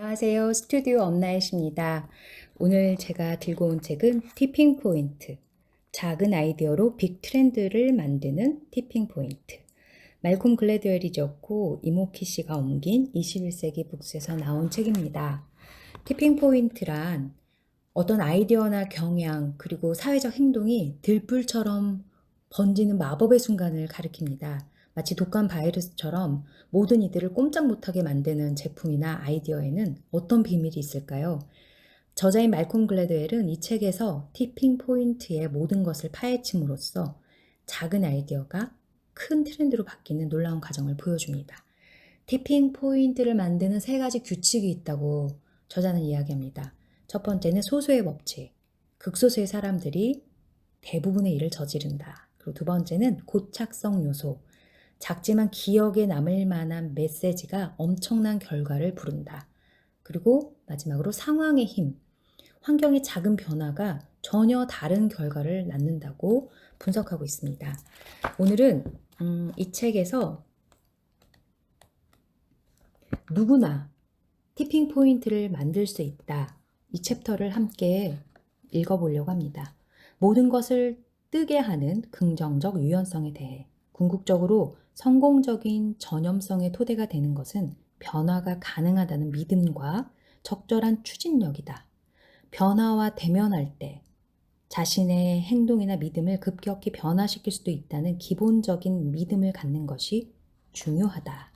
안녕하세요. 스튜디오 엄나잇입니다. 오늘 제가 들고 온 책은 티핑 포인트. 작은 아이디어로 빅 트렌드를 만드는 티핑 포인트. 말콤 글래드웰이 적고 이모키 씨가 옮긴 21세기 북스에서 나온 책입니다. 티핑 포인트란 어떤 아이디어나 경향 그리고 사회적 행동이 들불처럼 번지는 마법의 순간을 가리킵니다. 마치 독감 바이러스처럼 모든 이들을 꼼짝 못하게 만드는 제품이나 아이디어에는 어떤 비밀이 있을까요? 저자인 말콤 글래드웰은 이 책에서 티핑 포인트의 모든 것을 파헤침으로써 작은 아이디어가 큰 트렌드로 바뀌는 놀라운 과정을 보여줍니다. 티핑 포인트를 만드는 세 가지 규칙이 있다고 저자는 이야기합니다. 첫 번째는 소수의 법칙. 극소수의 사람들이 대부분의 일을 저지른다. 그리고 두 번째는 고착성 요소. 작지만 기억에 남을 만한 메시지가 엄청난 결과를 부른다. 그리고 마지막으로 상황의 힘. 환경의 작은 변화가 전혀 다른 결과를 낳는다고 분석하고 있습니다. 오늘은 이 책에서 누구나 티핑 포인트를 만들 수 있다. 이 챕터를 함께 읽어보려고 합니다. 모든 것을 뜨게 하는 긍정적 유연성에 대해 궁극적으로 성공적인 전염성의 토대가 되는 것은 변화가 가능하다는 믿음과 적절한 추진력이다. 변화와 대면할 때 자신의 행동이나 믿음을 급격히 변화시킬 수도 있다는 기본적인 믿음을 갖는 것이 중요하다.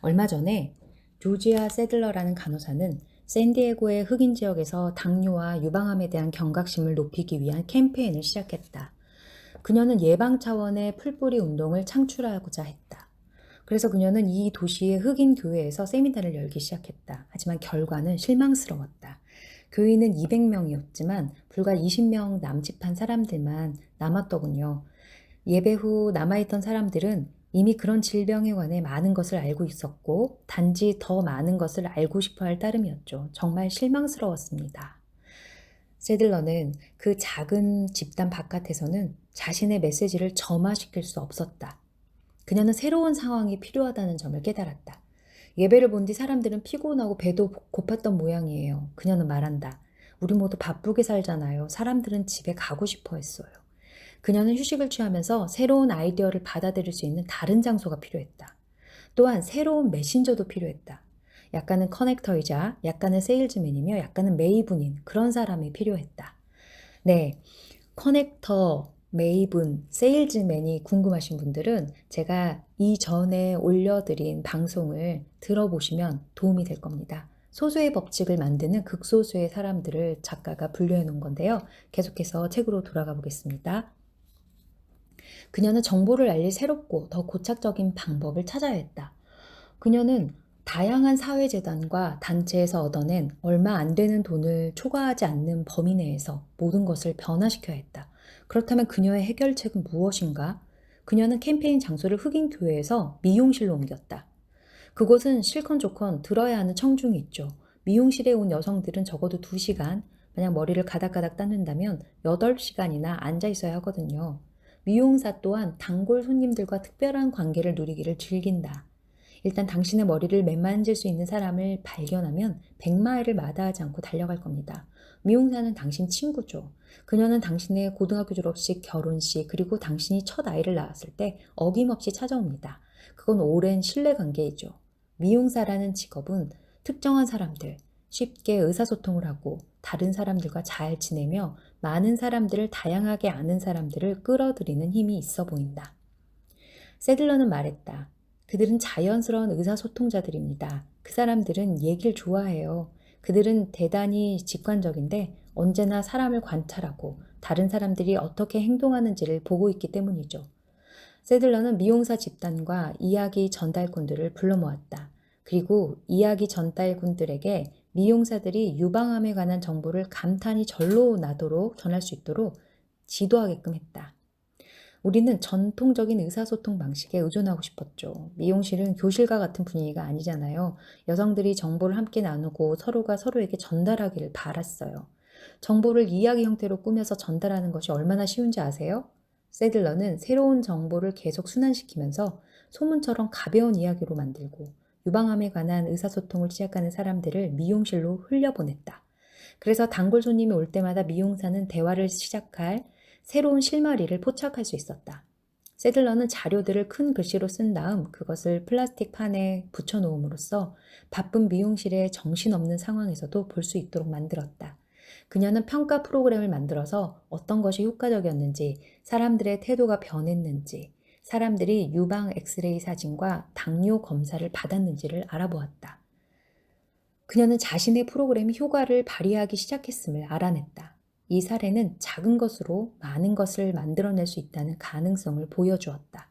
얼마 전에 조지아 세들러라는 간호사는 샌디에고의 흑인 지역에서 당뇨와 유방암에 대한 경각심을 높이기 위한 캠페인을 시작했다. 그녀는 예방 차원의 풀뿌리 운동을 창출하고자 했다. 그래서 그녀는 이 도시의 흑인 교회에서 세미나를 열기 시작했다. 하지만 결과는 실망스러웠다. 교인은 200명이었지만 불과 20명 남짓한 사람들만 남았더군요. 예배 후 남아있던 사람들은 이미 그런 질병에 관해 많은 것을 알고 있었고 단지 더 많은 것을 알고 싶어 할 따름이었죠. 정말 실망스러웠습니다. 세들러는 그 작은 집단 바깥에서는 자신의 메시지를 점화시킬 수 없었다. 그녀는 새로운 상황이 필요하다는 점을 깨달았다. 예배를 본 뒤 사람들은 피곤하고 배도 고팠던 모양이에요. 그녀는 말한다. 우리 모두 바쁘게 살잖아요. 사람들은 집에 가고 싶어 했어요. 그녀는 휴식을 취하면서 새로운 아이디어를 받아들일 수 있는 다른 장소가 필요했다. 또한 새로운 메신저도 필요했다. 약간은 커넥터이자 약간은 세일즈맨이며 약간은 메이분인 그런 사람이 필요했다. 네, 커넥터, 메이분, 세일즈맨이 궁금하신 분들은 제가 이전에 올려드린 방송을 들어보시면 도움이 될 겁니다. 소수의 법칙을 만드는 극소수의 사람들을 작가가 분류해 놓은 건데요. 계속해서 책으로 돌아가 보겠습니다. 그녀는 정보를 알릴 새롭고 더 고착적인 방법을 찾아야 했다. 그녀는 다양한 사회재단과 단체에서 얻어낸 얼마 안 되는 돈을 초과하지 않는 범위 내에서 모든 것을 변화시켜야 했다. 그렇다면 그녀의 해결책은 무엇인가? 그녀는 캠페인 장소를 흑인 교회에서 미용실로 옮겼다. 그곳은 실컷 좋건 들어야 하는 청중이 있죠. 미용실에 온 여성들은 적어도 2시간, 만약 머리를 가닥가닥 닦는다면 8시간이나 앉아 있어야 하거든요. 미용사 또한 단골 손님들과 특별한 관계를 누리기를 즐긴다. 일단 당신의 머리를 매만질 수 있는 사람을 발견하면 100마일을 마다하지 않고 달려갈 겁니다. 미용사는 당신 친구죠. 그녀는 당신의 고등학교 졸업식, 결혼식, 그리고 당신이 첫 아이를 낳았을 때 어김없이 찾아옵니다. 그건 오랜 신뢰관계이죠. 미용사라는 직업은 특정한 사람들, 쉽게 의사소통을 하고 다른 사람들과 잘 지내며 많은 사람들을 다양하게 아는 사람들을 끌어들이는 힘이 있어 보인다. 세들러는 말했다. 그들은 자연스러운 의사소통자들입니다. 그 사람들은 얘기를 좋아해요. 그들은 대단히 직관적인데 언제나 사람을 관찰하고 다른 사람들이 어떻게 행동하는지를 보고 있기 때문이죠. 세들러는 미용사 집단과 이야기 전달꾼들을 불러 모았다. 그리고 이야기 전달꾼들에게 미용사들이 유방암에 관한 정보를 감탄이 절로 나도록 전할 수 있도록 지도하게끔 했다. 우리는 전통적인 의사소통 방식에 의존하고 싶었죠. 미용실은 교실과 같은 분위기가 아니잖아요. 여성들이 정보를 함께 나누고 서로가 서로에게 전달하기를 바랐어요. 정보를 이야기 형태로 꾸며서 전달하는 것이 얼마나 쉬운지 아세요? 세들러는 새로운 정보를 계속 순환시키면서 소문처럼 가벼운 이야기로 만들고 유방암에 관한 의사소통을 시작하는 사람들을 미용실로 흘려보냈다. 그래서 단골 손님이 올 때마다 미용사는 대화를 시작할 새로운 실마리를 포착할 수 있었다. 세들러는 자료들을 큰 글씨로 쓴 다음 그것을 플라스틱 판에 붙여놓음으로써 바쁜 미용실의 정신없는 상황에서도 볼 수 있도록 만들었다. 그녀는 평가 프로그램을 만들어서 어떤 것이 효과적이었는지, 사람들의 태도가 변했는지, 사람들이 유방 엑스레이 사진과 당뇨 검사를 받았는지를 알아보았다. 그녀는 자신의 프로그램이 효과를 발휘하기 시작했음을 알아냈다. 이 사례는 작은 것으로 많은 것을 만들어낼 수 있다는 가능성을 보여주었다.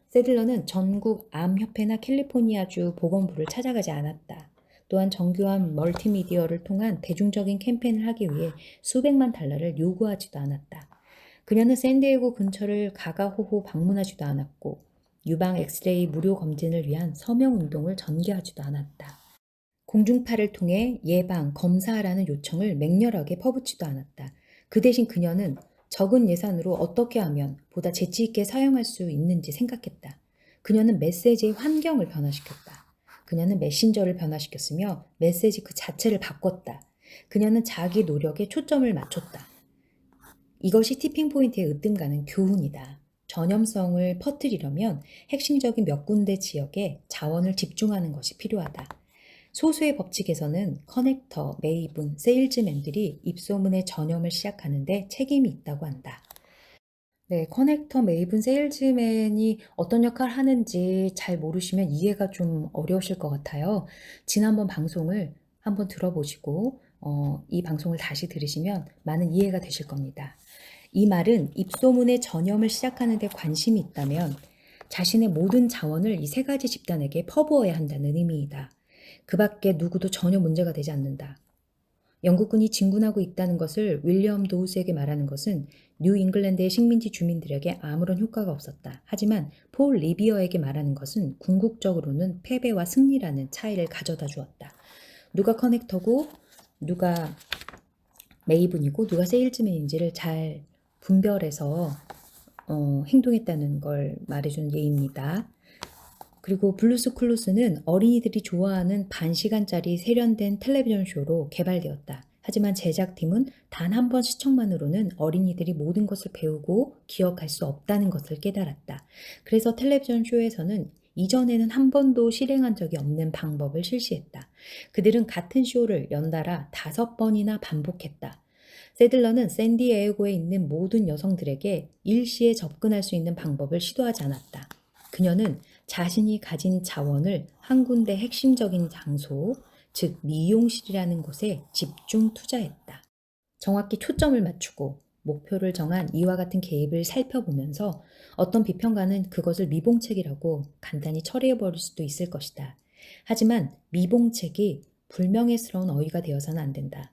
세들러는 전국 암협회나 캘리포니아주 보건부를 찾아가지 않았다. 또한 정교한 멀티미디어를 통한 대중적인 캠페인을 하기 위해 수백만 달러를 요구하지도 않았다. 그녀는 샌디에고 근처를 가가호호 방문하지도 않았고 유방 엑스레이 무료 검진을 위한 서명 운동을 전개하지도 않았다. 공중파를 통해 예방, 검사하라는 요청을 맹렬하게 퍼붓지도 않았다. 그 대신 그녀는 적은 예산으로 어떻게 하면 보다 재치 있게 사용할 수 있는지 생각했다. 그녀는 메시지의 환경을 변화시켰다. 그녀는 메신저를 변화시켰으며 메시지 그 자체를 바꿨다. 그녀는 자기 노력에 초점을 맞췄다. 이것이 티핑포인트의 으뜸가는 교훈이다. 전염성을 퍼뜨리려면 핵심적인 몇 군데 지역에 자원을 집중하는 것이 필요하다. 소수의 법칙에서는 커넥터, 메이븐, 세일즈맨들이 입소문의 전염을 시작하는데 책임이 있다고 한다. 네, 커넥터, 메이븐, 세일즈맨이 어떤 역할을 하는지 잘 모르시면 이해가 좀 어려우실 것 같아요. 지난번 방송을 한번 들어보시고 이 방송을 다시 들으시면 많은 이해가 되실 겁니다. 이 말은 입소문의 전염을 시작하는 데 관심이 있다면 자신의 모든 자원을 이 세 가지 집단에게 퍼부어야 한다는 의미이다. 그 밖에 누구도 전혀 문제가 되지 않는다. 영국군이 진군하고 있다는 것을 윌리엄 도우스에게 말하는 것은 뉴 잉글랜드의 식민지 주민들에게 아무런 효과가 없었다. 하지만 폴 리비어에게 말하는 것은 궁극적으로는 패배와 승리라는 차이를 가져다 주었다. 누가 커넥터고 누가 메이븐이고 누가 세일즈맨인지를 잘 분별해서 행동했다는 걸 말해준 예입니다. 그리고 블루스 클루스는 어린이들이 좋아하는 반시간짜리 세련된 텔레비전 쇼로 개발되었다. 하지만 제작팀은 단 한 번 시청만으로는 어린이들이 모든 것을 배우고 기억할 수 없다는 것을 깨달았다. 그래서 텔레비전 쇼에서는 이전에는 한 번도 실행한 적이 없는 방법을 실시했다. 그들은 같은 쇼를 연달아 5번이나 반복했다. 세들러는 샌디에이고에 있는 모든 여성들에게 일시에 접근할 수 있는 방법을 시도하지 않았다. 그녀는 자신이 가진 자원을 한 군데 핵심적인 장소, 즉 미용실이라는 곳에 집중 투자했다. 정확히 초점을 맞추고 목표를 정한 이와 같은 개입을 살펴보면서 어떤 비평가는 그것을 미봉책이라고 간단히 처리해버릴 수도 있을 것이다. 하지만 미봉책이 불명예스러운 어휘가 되어서는 안 된다.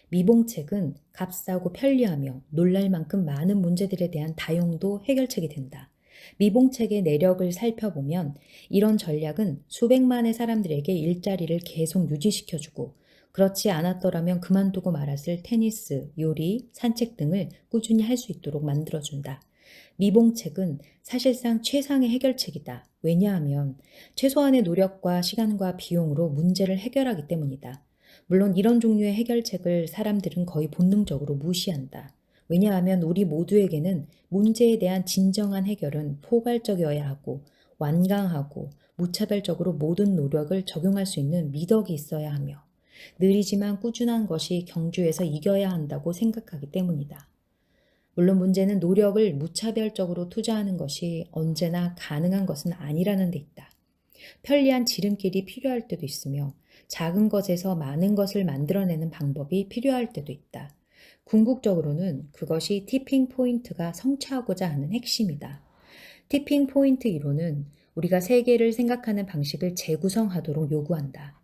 미봉책은 값싸고 편리하며 놀랄 만큼 많은 문제들에 대한 다용도 해결책이 된다. 미봉책의 내력을 살펴보면 이런 전략은 수백만의 사람들에게 일자리를 계속 유지시켜주고 그렇지 않았더라면 그만두고 말았을 테니스, 요리, 산책 등을 꾸준히 할 수 있도록 만들어준다. 미봉책은 사실상 최상의 해결책이다. 왜냐하면 최소한의 노력과 시간과 비용으로 문제를 해결하기 때문이다. 물론 이런 종류의 해결책을 사람들은 거의 본능적으로 무시한다. 왜냐하면 우리 모두에게는 문제에 대한 진정한 해결은 포괄적이어야 하고 완강하고 무차별적으로 모든 노력을 적용할 수 있는 미덕이 있어야 하며 느리지만 꾸준한 것이 경주에서 이겨야 한다고 생각하기 때문이다. 물론 문제는 노력을 무차별적으로 투자하는 것이 언제나 가능한 것은 아니라는 데 있다. 편리한 지름길이 필요할 때도 있으며 작은 것에서 많은 것을 만들어내는 방법이 필요할 때도 있다. 궁극적으로는 그것이 티핑 포인트가 성취하고자 하는 핵심이다. 티핑 포인트 이론은 우리가 세계를 생각하는 방식을 재구성하도록 요구한다.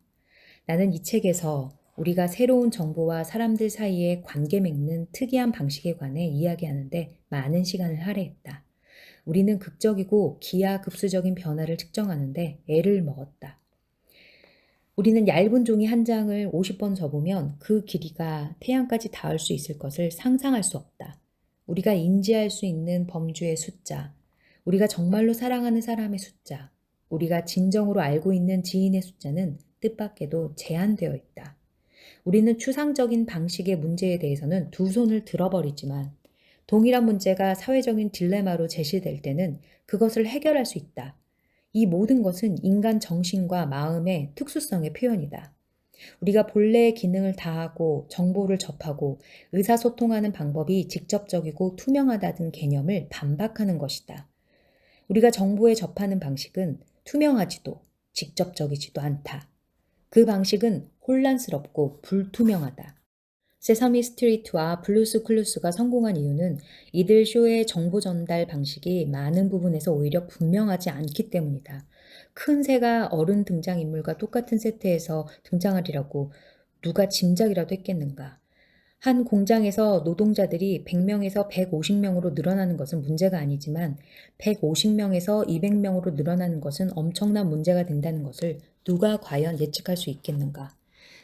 나는 이 책에서 우리가 새로운 정보와 사람들 사이에 관계 맺는 특이한 방식에 관해 이야기하는데 많은 시간을 할애했다. 우리는 극적이고 기하급수적인 변화를 측정하는데 애를 먹었다. 우리는 얇은 종이 한 장을 50번 접으면 그 길이가 태양까지 닿을 수 있을 것을 상상할 수 없다. 우리가 인지할 수 있는 범주의 숫자, 우리가 정말로 사랑하는 사람의 숫자, 우리가 진정으로 알고 있는 지인의 숫자는 뜻밖에도 제한되어 있다. 우리는 추상적인 방식의 문제에 대해서는 두 손을 들어버리지만 동일한 문제가 사회적인 딜레마로 제시될 때는 그것을 해결할 수 있다. 이 모든 것은 인간 정신과 마음의 특수성의 표현이다. 우리가 본래의 기능을 다하고 정보를 접하고 의사소통하는 방법이 직접적이고 투명하다는 개념을 반박하는 것이다. 우리가 정보에 접하는 방식은 투명하지도 직접적이지도 않다. 그 방식은 혼란스럽고 불투명하다. 세서미 스트리트와 블루스 클루스가 성공한 이유는 이들 쇼의 정보 전달 방식이 많은 부분에서 오히려 분명하지 않기 때문이다. 큰 새가 어른 등장인물과 똑같은 세트에서 등장하리라고 누가 짐작이라도 했겠는가. 한 공장에서 노동자들이 100명에서 150명으로 늘어나는 것은 문제가 아니지만 150명에서 200명으로 늘어나는 것은 엄청난 문제가 된다는 것을 누가 과연 예측할 수 있겠는가.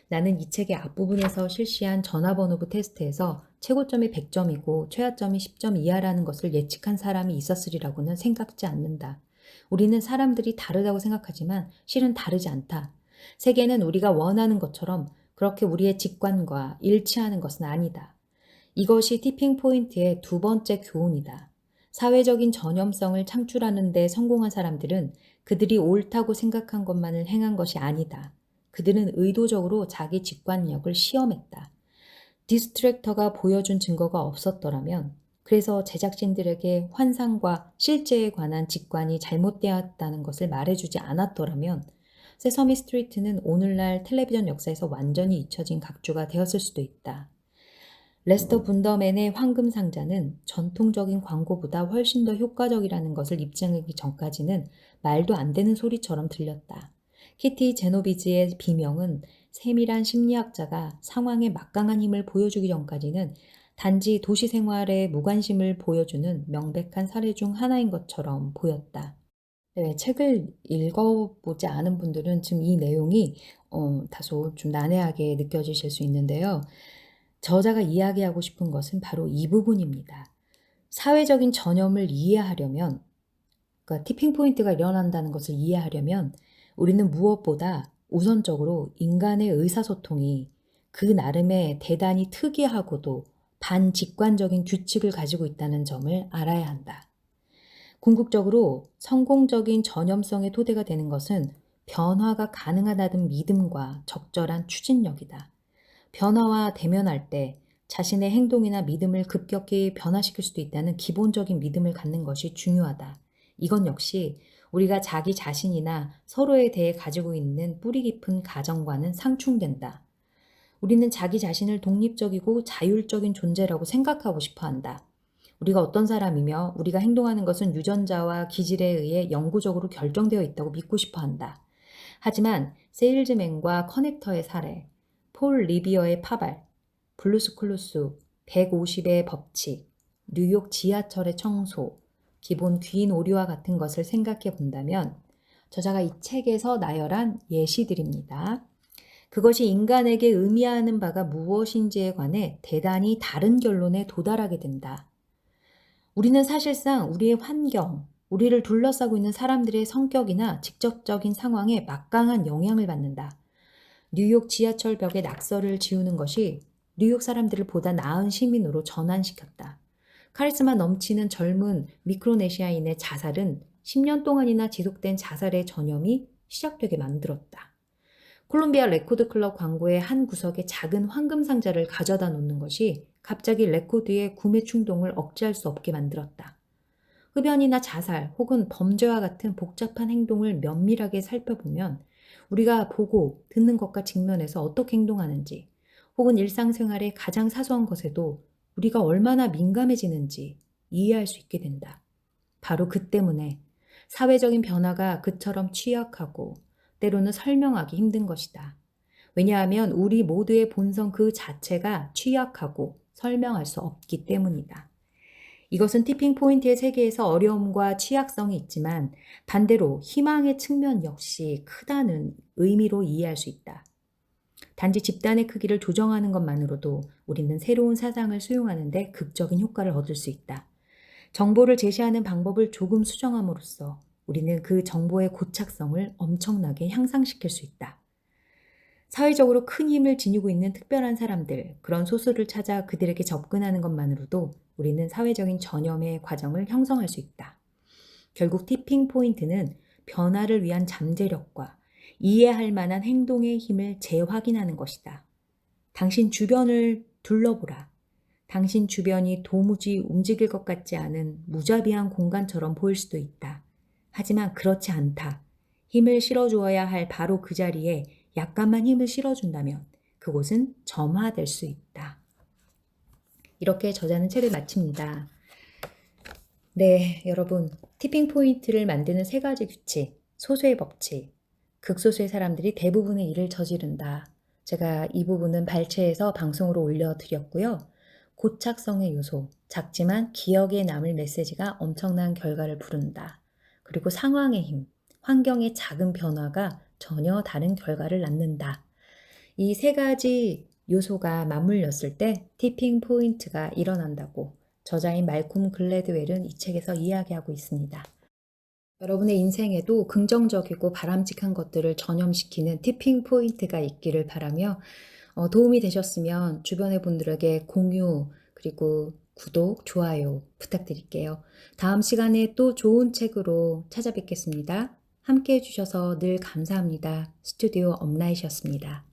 나는 이 책의 앞부분에서 실시한 전화번호부 테스트에서 최고점이 100점이고 최하점이 10점 이하라는 것을 예측한 사람이 있었으리라고는 생각지 않는다. 우리는 사람들이 다르다고 생각하지만 실은 다르지 않다. 세계는 우리가 원하는 것처럼 그렇게 우리의 직관과 일치하는 것은 아니다. 이것이 티핑 포인트의 두 번째 교훈이다. 사회적인 전염성을 창출하는 데 성공한 사람들은 그들이 옳다고 생각한 것만을 행한 것이 아니다. 그들은 의도적으로 자기 직관력을 시험했다. 디스트랙터가 보여준 증거가 없었더라면, 그래서 제작진들에게 환상과 실제에 관한 직관이 잘못되었다는 것을 말해주지 않았더라면 세서미 스트리트는 오늘날 텔레비전 역사에서 완전히 잊혀진 각주가 되었을 수도 있다. 레스터 분더맨의 황금 상자는 전통적인 광고보다 훨씬 더 효과적이라는 것을 입증하기 전까지는 말도 안 되는 소리처럼 들렸다. 키티 제노비즈의 비명은 세밀한 심리학자가 상황의 막강한 힘을 보여주기 전까지는 단지 도시 생활에 무관심을 보여주는 명백한 사례 중 하나인 것처럼 보였다. 네, 책을 읽어보지 않은 분들은 지금 이 내용이 다소 좀 난해하게 느껴지실 수 있는데요. 저자가 이야기하고 싶은 것은 바로 이 부분입니다. 사회적인 전염을 이해하려면, 그러니까 티핑 포인트가 일어난다는 것을 이해하려면 우리는 무엇보다 우선적으로 인간의 의사소통이 그 나름의 대단히 특이하고도 반직관적인 규칙을 가지고 있다는 점을 알아야 한다. 궁극적으로 성공적인 전염성의 토대가 되는 것은 변화가 가능하다는 믿음과 적절한 추진력이다. 변화와 대면할 때 자신의 행동이나 믿음을 급격히 변화시킬 수도 있다는 기본적인 믿음을 갖는 것이 중요하다. 이건 역시 우리가 자기 자신이나 서로에 대해 가지고 있는 뿌리 깊은 가정과는 상충된다. 우리는 자기 자신을 독립적이고 자율적인 존재라고 생각하고 싶어 한다. 우리가 어떤 사람이며 우리가 행동하는 것은 유전자와 기질에 의해 영구적으로 결정되어 있다고 믿고 싶어 한다. 하지만 세일즈맨과 커넥터의 사례, 폴 리비어의 파발, 블루스 클루스, 150의 법칙, 뉴욕 지하철의 청소, 기본 귀인 오류와 같은 것을 생각해 본다면 저자가 이 책에서 나열한 예시들입니다. 그것이 인간에게 의미하는 바가 무엇인지에 관해 대단히 다른 결론에 도달하게 된다. 우리는 사실상 우리의 환경, 우리를 둘러싸고 있는 사람들의 성격이나 직접적인 상황에 막강한 영향을 받는다. 뉴욕 지하철 벽에 낙서를 지우는 것이 뉴욕 사람들을 보다 나은 시민으로 전환시켰다. 카리스마 넘치는 젊은 미크로네시아인의 자살은 10년 동안이나 지속된 자살의 전염이 시작되게 만들었다. 콜롬비아 레코드 클럽 광고의 한 구석에 작은 황금 상자를 가져다 놓는 것이 갑자기 레코드의 구매 충동을 억제할 수 없게 만들었다. 흡연이나 자살 혹은 범죄와 같은 복잡한 행동을 면밀하게 살펴보면 우리가 보고 듣는 것과 직면해서 어떻게 행동하는지 혹은 일상생활의 가장 사소한 것에도 우리가 얼마나 민감해지는지 이해할 수 있게 된다. 바로 그 때문에 사회적인 변화가 그처럼 취약하고 때로는 설명하기 힘든 것이다. 왜냐하면 우리 모두의 본성 그 자체가 취약하고 설명할 수 없기 때문이다. 이것은 티핑 포인트의 세계에서 어려움과 취약성이 있지만 반대로 희망의 측면 역시 크다는 의미로 이해할 수 있다. 단지 집단의 크기를 조정하는 것만으로도 우리는 새로운 사상을 수용하는 데 극적인 효과를 얻을 수 있다. 정보를 제시하는 방법을 조금 수정함으로써 우리는 그 정보의 고착성을 엄청나게 향상시킬 수 있다. 사회적으로 큰 힘을 지니고 있는 특별한 사람들, 그런 소수를 찾아 그들에게 접근하는 것만으로도 우리는 사회적인 전염의 과정을 형성할 수 있다. 결국 티핑 포인트는 변화를 위한 잠재력과 이해할 만한 행동의 힘을 재확인하는 것이다. 당신 주변을 둘러보라. 당신 주변이 도무지 움직일 것 같지 않은 무자비한 공간처럼 보일 수도 있다. 하지만 그렇지 않다. 힘을 실어주어야 할 바로 그 자리에 약간만 힘을 실어준다면 그곳은 점화될 수 있다. 이렇게 저자는 책을 마칩니다. 네, 여러분. 티핑 포인트를 만드는 3가지 규칙, 소수의 법칙, 극소수의 사람들이 대부분의 일을 저지른다. 제가 이 부분은 발췌해서 방송으로 올려드렸고요. 고착성의 요소, 작지만 기억에 남을 메시지가 엄청난 결과를 부른다. 그리고 상황의 힘, 환경의 작은 변화가 전혀 다른 결과를 낳는다. 이 3가지 요소가 맞물렸을 때 티핑 포인트가 일어난다고 저자인 말콤 글래드웰은 이 책에서 이야기하고 있습니다. 여러분의 인생에도 긍정적이고 바람직한 것들을 전염시키는 티핑 포인트가 있기를 바라며 도움이 되셨으면 주변의 분들에게 공유 그리고 구독, 좋아요 부탁드릴게요. 다음 시간에 또 좋은 책으로 찾아뵙겠습니다. 함께 해주셔서 늘 감사합니다. 스튜디오 업라이트였습니다.